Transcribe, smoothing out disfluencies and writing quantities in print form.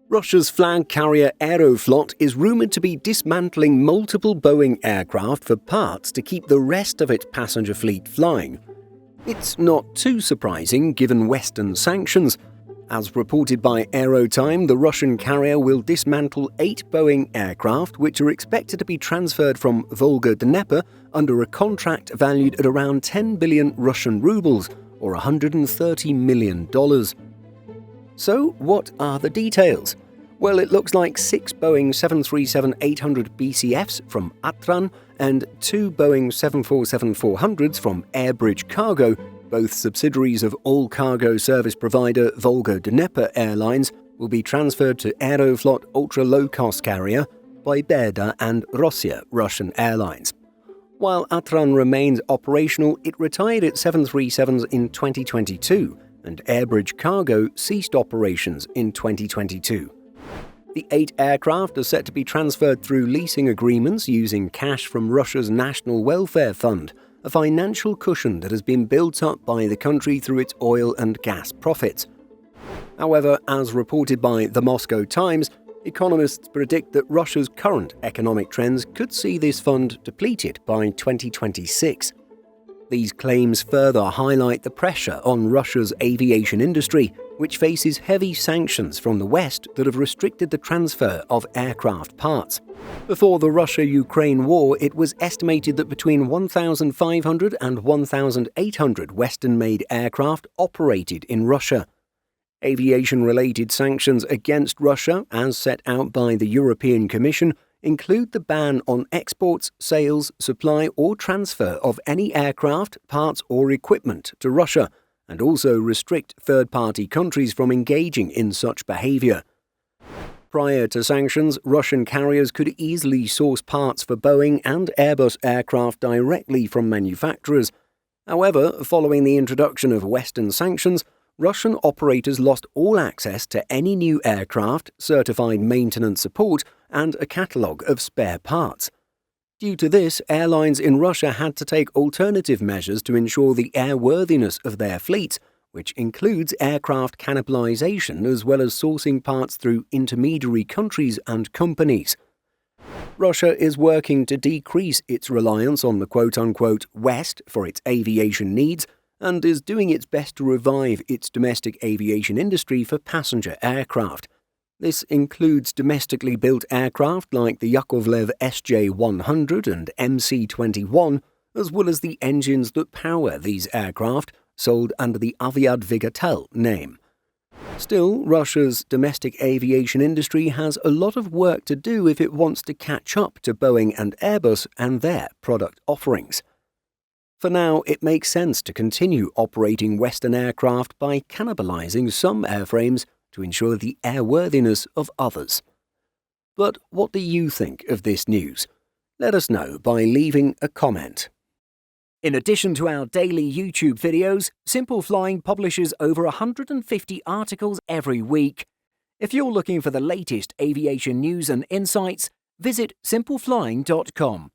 Russia's flag carrier Aeroflot is rumoured to be dismantling multiple Boeing aircraft for parts to keep the rest of its passenger fleet flying. It's not too surprising given Western sanctions. As reported by Aerotime, the Russian carrier will dismantle 8 Boeing aircraft which are expected to be transferred from Volga-Dnieper under a contract valued at around 10 billion Russian rubles, or $130 million. So, what are the details? Well, it looks like 6 Boeing 737-800 BCFs from Atran and 2 Boeing 747-400s from Airbridge Cargo, both subsidiaries of all-cargo service provider Volga-Dnieper Airlines, will be transferred to Aeroflot ultra-low-cost carrier by Beda and Rossiya Russian Airlines. While Atran remains operational, it retired its 737s in 2022, and Airbridge Cargo ceased operations in 2022. The 8 aircraft are set to be transferred through leasing agreements using cash from Russia's National Welfare Fund, a financial cushion that has been built up by the country through its oil and gas profits. However, as reported by the Moscow Times, economists predict that Russia's current economic trends could see this fund depleted by 2026. These claims further highlight the pressure on Russia's aviation industry, which faces heavy sanctions from the West that have restricted the transfer of aircraft parts. Before the Russia-Ukraine war, it was estimated that between 1,500 and 1,800 Western-made aircraft operated in Russia. Aviation-related sanctions against Russia, as set out by the European Commission, include the ban on exports, sales, supply or transfer of any aircraft, parts or equipment to Russia, and also restrict third-party countries from engaging in such behavior. Prior to sanctions, Russian carriers could easily source parts for Boeing and Airbus aircraft directly from manufacturers. However, following the introduction of Western sanctions, Russian operators lost all access to any new aircraft, certified maintenance support, and a catalogue of spare parts. Due to this, airlines in Russia had to take alternative measures to ensure the airworthiness of their fleets, which includes aircraft cannibalization as well as sourcing parts through intermediary countries and companies. Russia is working to decrease its reliance on the quote-unquote West for its aviation needs, and is doing its best to revive its domestic aviation industry for passenger aircraft. This includes domestically built aircraft like the Yakovlev SJ-100 and MC-21, as well as the engines that power these aircraft, sold under the Aviad Vigatel name. Still, Russia's domestic aviation industry has a lot of work to do if it wants to catch up to Boeing and Airbus and their product offerings. For now, it makes sense to continue operating Western aircraft by cannibalizing some airframes to ensure the airworthiness of others. But what do you think of this news? Let us know by leaving a comment. In addition to our daily YouTube videos, Simple Flying publishes over 150 articles every week. If you're looking for the latest aviation news and insights, visit simpleflying.com.